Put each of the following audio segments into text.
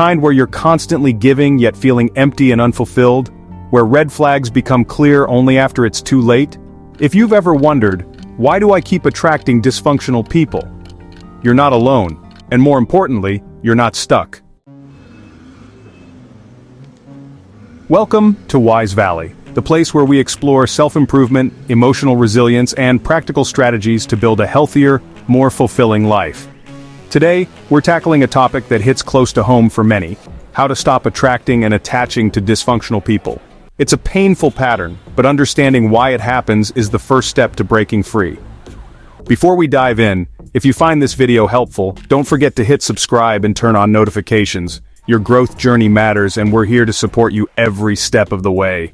Kind where you're constantly giving yet feeling empty and unfulfilled, where red flags become clear only after it's too late? If you've ever wondered, why do I keep attracting dysfunctional people? You're not alone, and more importantly, you're not stuck. Welcome to Wise Valley, the place where we explore self-improvement, emotional resilience, and practical strategies to build a healthier, more fulfilling life. Today, we're tackling a topic that hits close to home for many: how to stop attracting and attaching to dysfunctional people. It's a painful pattern, but understanding why it happens is the first step to breaking free. Before we dive in, if you find this video helpful, don't forget to hit subscribe and turn on notifications. Your growth journey matters, and we're here to support you every step of the way.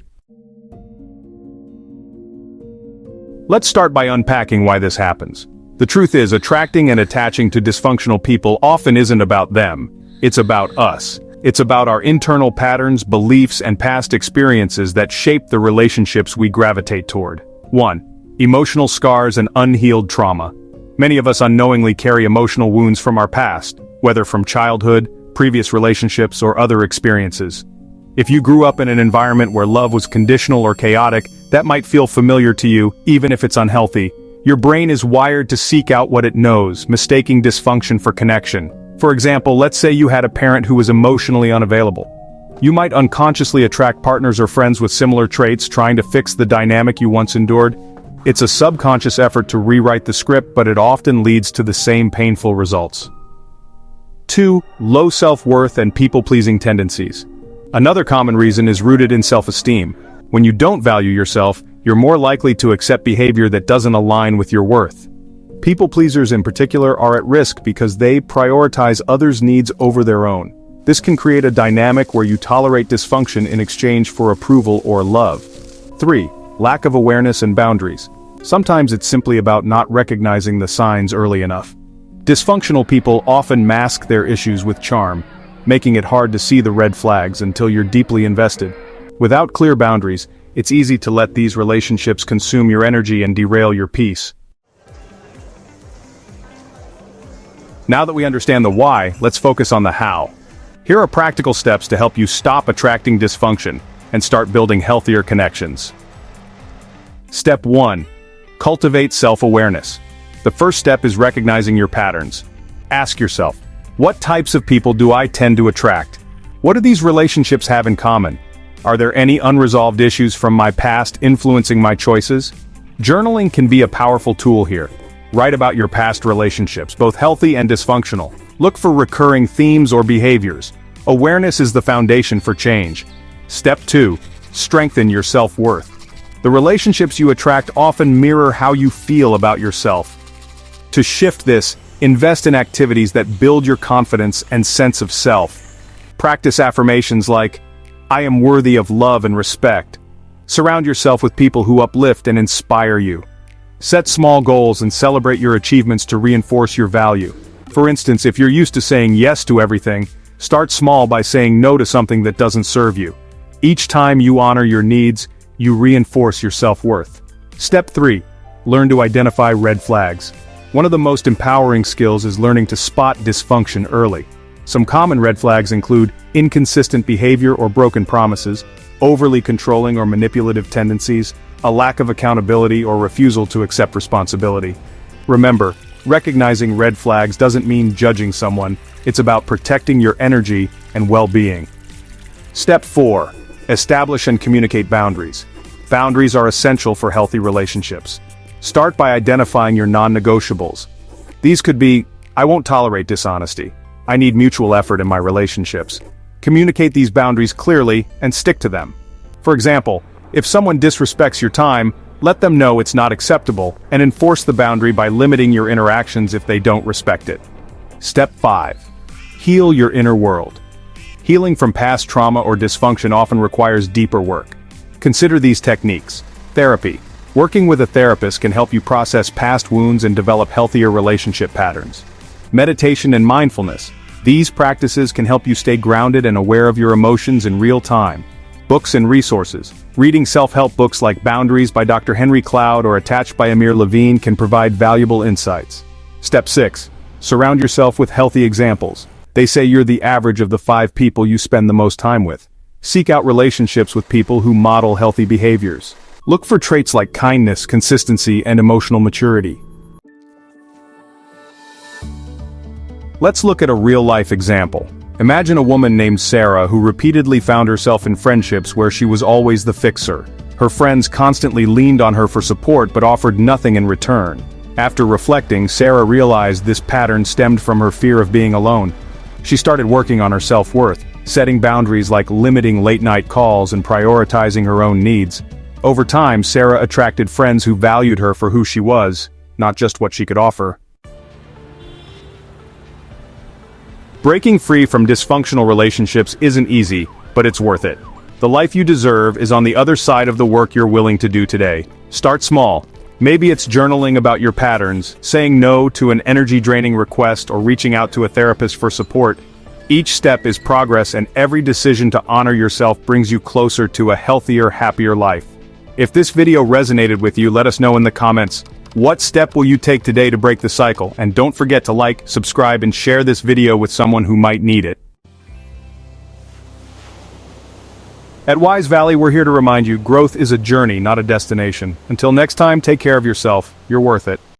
Let's start by unpacking why this happens. The truth is, attracting and attaching to dysfunctional people often isn't about them. It's about us. It's about our internal patterns, beliefs, and past experiences that shape the relationships we gravitate toward. 1. Emotional scars and unhealed trauma. Many of us unknowingly carry emotional wounds from our past, whether from childhood, previous relationships, or other experiences. If you grew up in an environment where love was conditional or chaotic, that might feel familiar to you, even if it's unhealthy. Your brain is wired to seek out what it knows, mistaking dysfunction for connection. For example, let's say you had a parent who was emotionally unavailable. You might unconsciously attract partners or friends with similar traits, trying to fix the dynamic you once endured. It's a subconscious effort to rewrite the script, but it often leads to the same painful results. 2. Low self-worth and people-pleasing tendencies. Another common reason is rooted in self-esteem. When you don't value yourself, you're more likely to accept behavior that doesn't align with your worth. People pleasers in particular are at risk because they prioritize others' needs over their own. This can create a dynamic where you tolerate dysfunction in exchange for approval or love. 3. Lack of awareness and boundaries. Sometimes it's simply about not recognizing the signs early enough. Dysfunctional people often mask their issues with charm, making it hard to see the red flags until you're deeply invested. Without clear boundaries, it's easy to let these relationships consume your energy and derail your peace. Now that we understand the why, let's focus on the how. Here are practical steps to help you stop attracting dysfunction and start building healthier connections. Step 1. Cultivate self-awareness. The first step is recognizing your patterns. Ask yourself, what types of people do I tend to attract? What do these relationships have in common? Are there any unresolved issues from my past influencing my choices? Journaling can be a powerful tool here. Write about your past relationships, both healthy and dysfunctional. Look for recurring themes or behaviors. Awareness is the foundation for change. Step 2. Strengthen your self-worth. The relationships you attract often mirror how you feel about yourself. To shift this, invest in activities that build your confidence and sense of self. Practice affirmations like, I am worthy of love and respect. Surround yourself with people who uplift and inspire you. Set small goals and celebrate your achievements to reinforce your value. For instance, if you're used to saying yes to everything, start small by saying no to something that doesn't serve you. Each time you honor your needs, you reinforce your self-worth. Step 3. Learn to identify red flags. One of the most empowering skills is learning to spot dysfunction early. Some common red flags include inconsistent behavior or broken promises, overly controlling or manipulative tendencies, a lack of accountability or refusal to accept responsibility. Remember, recognizing red flags doesn't mean judging someone, it's about protecting your energy and well-being. Step 4. Establish and communicate boundaries. Boundaries are essential for healthy relationships. Start by identifying your non-negotiables. These could be, I won't tolerate dishonesty. I need mutual effort in my relationships. Communicate these boundaries clearly and stick to them. For example, if someone disrespects your time, let them know it's not acceptable and enforce the boundary by limiting your interactions if they don't respect it. Step 5. Heal your inner world. Healing from past trauma or dysfunction often requires deeper work. Consider these techniques. Therapy. Working with a therapist can help you process past wounds and develop healthier relationship patterns. Meditation and mindfulness. These practices can help you stay grounded and aware of your emotions in real time. Books and resources. Reading self-help books like Boundaries by Dr. Henry Cloud or Attached by Amir Levine can provide valuable insights. Step 6. Surround yourself with healthy examples. They say you're the average of the 5 people you spend the most time with. Seek out relationships with people who model healthy behaviors. Look for traits like kindness, consistency, and emotional maturity. Let's look at a real-life example. Imagine a woman named Sarah who repeatedly found herself in friendships where she was always the fixer. Her friends constantly leaned on her for support but offered nothing in return. After reflecting, Sarah realized this pattern stemmed from her fear of being alone. She started working on her self-worth, setting boundaries like limiting late-night calls and prioritizing her own needs. Over time, Sarah attracted friends who valued her for who she was, not just what she could offer. Breaking free from dysfunctional relationships isn't easy, but it's worth it. The life you deserve is on the other side of the work you're willing to do today. Start small. Maybe it's journaling about your patterns, saying no to an energy-draining request, or reaching out to a therapist for support. Each step is progress, and every decision to honor yourself brings you closer to a healthier, happier life. If this video resonated with you, let us know in the comments. What step will you take today to break the cycle? And don't forget to like, subscribe, and share this video with someone who might need it. At Wise Valley, we're here to remind you, growth is a journey, not a destination. Until next time, take care of yourself. You're worth it.